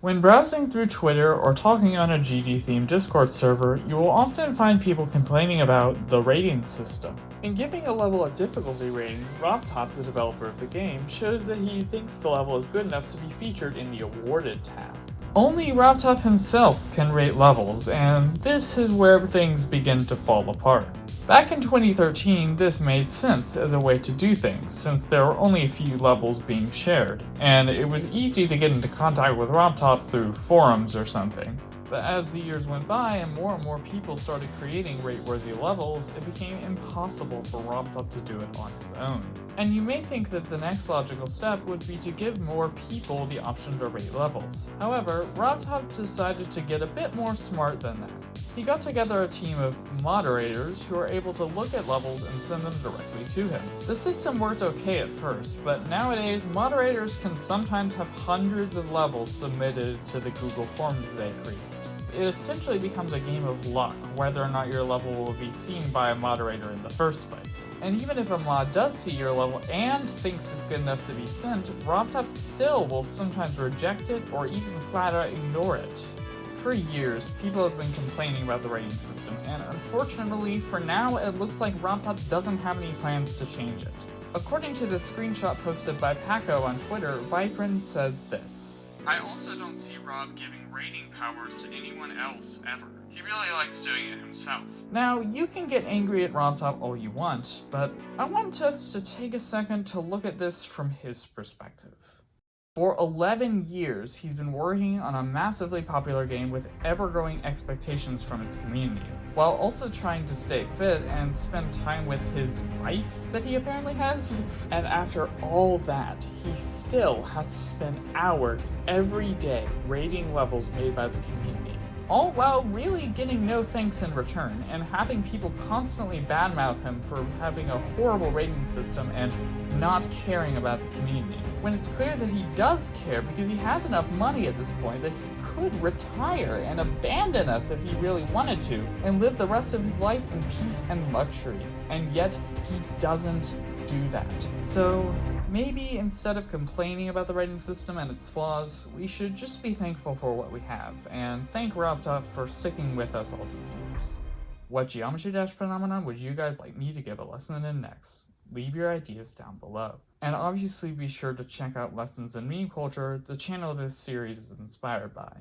When browsing through Twitter or talking on a GD-themed Discord server, you will often find people complaining about the rating system. In giving a level a difficulty rating, RobTop, the developer of the game, shows that he thinks the level is good enough to be featured in the Awarded tab. Only RobTop himself can rate levels, and this is where things begin to fall apart. Back in 2013, this made sense as a way to do things, since there were only a few levels being shared, and it was easy to get into contact with RobTop through forums or something. But as the years went by and more people started creating rate-worthy levels, it became impossible for RobTop to do it on his own. And you may think that the next logical step would be to give more people the option to rate levels. However, RobTop decided to get a bit more smart than that. He got together a team of moderators who are able to look at levels and send them directly to him. The system worked okay at first, but nowadays moderators can sometimes have hundreds of levels submitted to the Google Forms they create. It essentially becomes a game of luck whether or not your level will be seen by a moderator in the first place. And even if a mod does see your level and thinks it's good enough to be sent, RobTop still will sometimes reject it or even flat out ignore it. For years, people have been complaining about the rating system, and unfortunately, for now, it looks like RobTop doesn't have any plans to change it. According to the screenshot posted by Paco on Twitter, Viprin says this: "I also don't see Rob giving rating powers to anyone else ever. He really likes doing it himself." Now, you can get angry at RobTop all you want, but I want us to take a second to look at this from his perspective. For 11 years, he's been working on a massively popular game with ever-growing expectations from its community, while also trying to stay fit and spend time with his wife that he apparently has. And after all that, he still has to spend hours every day rating levels made by the community, all while really getting no thanks in return, and having people constantly badmouth him for having a horrible rating system and not caring about the community, when it's clear that he does care because he has enough money at this point that he could retire and abandon us if he really wanted to, and live the rest of his life in peace and luxury, and yet he doesn't do that. So maybe instead of complaining about the rating system and its flaws, we should just be thankful for what we have, and thank RobTop for sticking with us all these years. What Geometry Dash phenomenon would you guys like me to give a lesson in next? Leave your ideas down below. And obviously be sure to check out Lessons in Meme Culture, the channel this series is inspired by.